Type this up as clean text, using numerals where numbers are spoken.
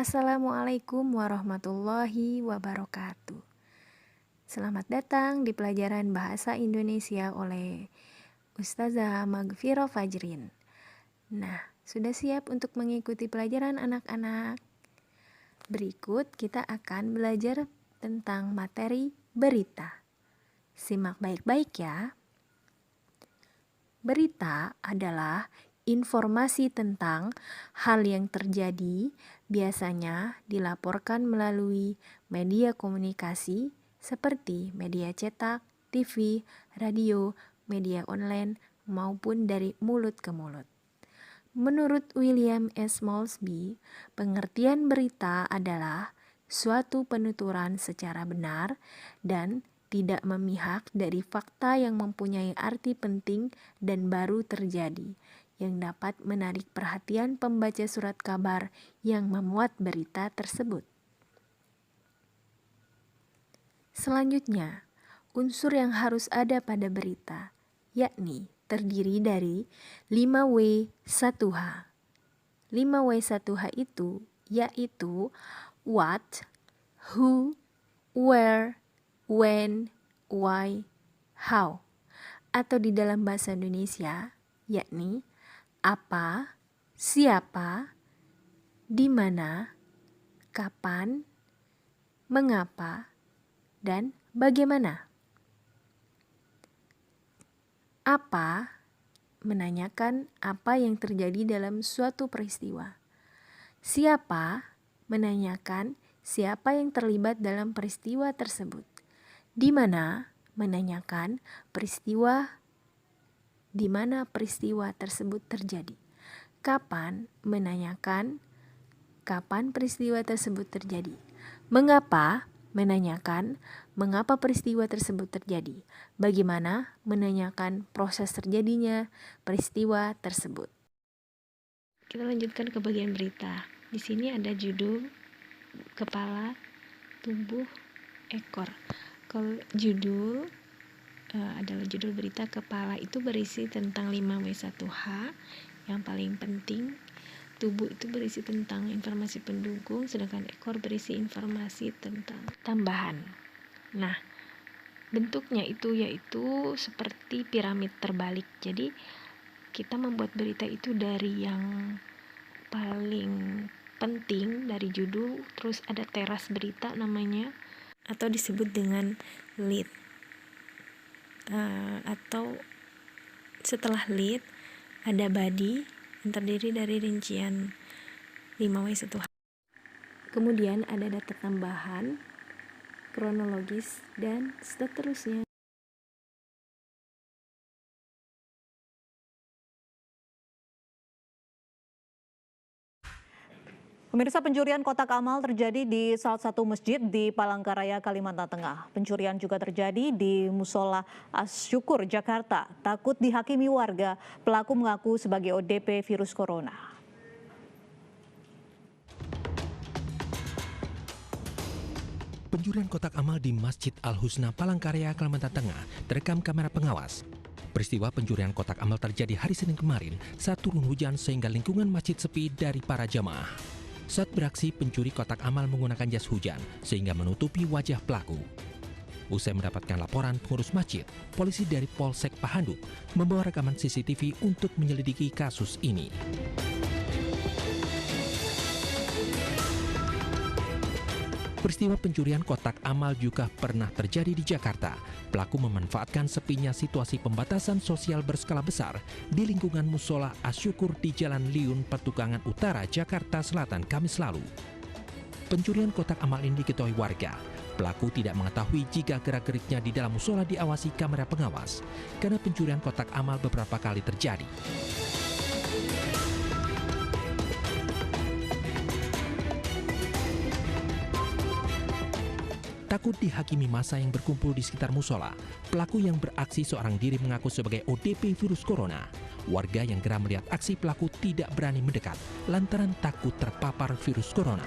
Assalamualaikum warahmatullahi wabarakatuh. Selamat datang di pelajaran Bahasa Indonesia oleh Ustazah Magfiro Fajrin. Nah, sudah siap untuk mengikuti pelajaran anak-anak? Berikut kita akan belajar tentang materi berita. Simak baik-baik ya. Berita adalah informasi tentang hal yang terjadi, biasanya dilaporkan melalui media komunikasi seperti media cetak, TV, radio, media online, maupun dari mulut ke mulut. Menurut William S. Moulsby, pengertian berita adalah suatu penuturan secara benar dan tidak memihak dari fakta yang mempunyai arti penting dan baru terjadi, yang dapat menarik perhatian pembaca surat kabar yang memuat berita tersebut. Selanjutnya, unsur yang harus ada pada berita, yakni terdiri dari 5W1H. 5W1H itu yaitu what, who, where, when, why, how, atau di dalam bahasa Indonesia yakni apa, siapa, di mana, kapan, mengapa, dan bagaimana. Apa menanyakan apa yang terjadi dalam suatu peristiwa. Siapa menanyakan siapa yang terlibat dalam peristiwa tersebut. Di mana menanyakan peristiwa di mana peristiwa tersebut terjadi. Kapan menanyakan kapan peristiwa tersebut terjadi. Mengapa menanyakan mengapa peristiwa tersebut terjadi. Bagaimana menanyakan proses terjadinya peristiwa tersebut. Kita lanjutkan ke bagian berita. Di sini ada judul, kepala, tubuh, ekor. Kalau judul adalah judul berita, kepala itu berisi tentang 5W1H yang paling penting. Tubuh itu berisi tentang informasi pendukung, sedangkan ekor berisi informasi tentang tambahan. Nah, bentuknya itu yaitu seperti piramid terbalik. Jadi, kita membuat berita itu dari yang paling penting dari judul, terus ada teras berita namanya, atau disebut dengan lead. Atau setelah lead ada body yang terdiri dari rincian 5W1H. Kemudian ada data tambahan, kronologis, dan seterusnya. Pemirsa, pencurian kotak amal terjadi di salah satu masjid di Palangkaraya, Kalimantan Tengah. Pencurian juga terjadi di Musola Asy-Syukur, Jakarta. Takut dihakimi warga, pelaku mengaku sebagai ODP virus corona. Pencurian kotak amal di Masjid Al-Husna, Palangkaraya, Kalimantan Tengah terekam kamera pengawas. Peristiwa pencurian kotak amal terjadi hari Senin kemarin saat turun hujan sehingga lingkungan masjid sepi dari para jamaah. Saat beraksi, pencuri kotak amal menggunakan jas hujan sehingga menutupi wajah pelaku. Usai mendapatkan laporan pengurus masjid, polisi dari Polsek Pahandut membawa rekaman CCTV untuk menyelidiki kasus ini. Peristiwa pencurian kotak amal juga pernah terjadi di Jakarta. Pelaku memanfaatkan sepinya situasi pembatasan sosial berskala besar di lingkungan Musola Asy-Syukur di Jalan Liun, Petukangan Utara, Jakarta Selatan, Kamis lalu. Pencurian kotak amal ini diketahui warga. Pelaku tidak mengetahui jika gerak-geriknya di dalam musola diawasi kamera pengawas, karena pencurian kotak amal beberapa kali terjadi. Takut dihakimi massa yang berkumpul di sekitar musola, pelaku yang beraksi seorang diri mengaku sebagai ODP virus corona. Warga yang geram melihat aksi pelaku tidak berani mendekat lantaran takut terpapar virus corona.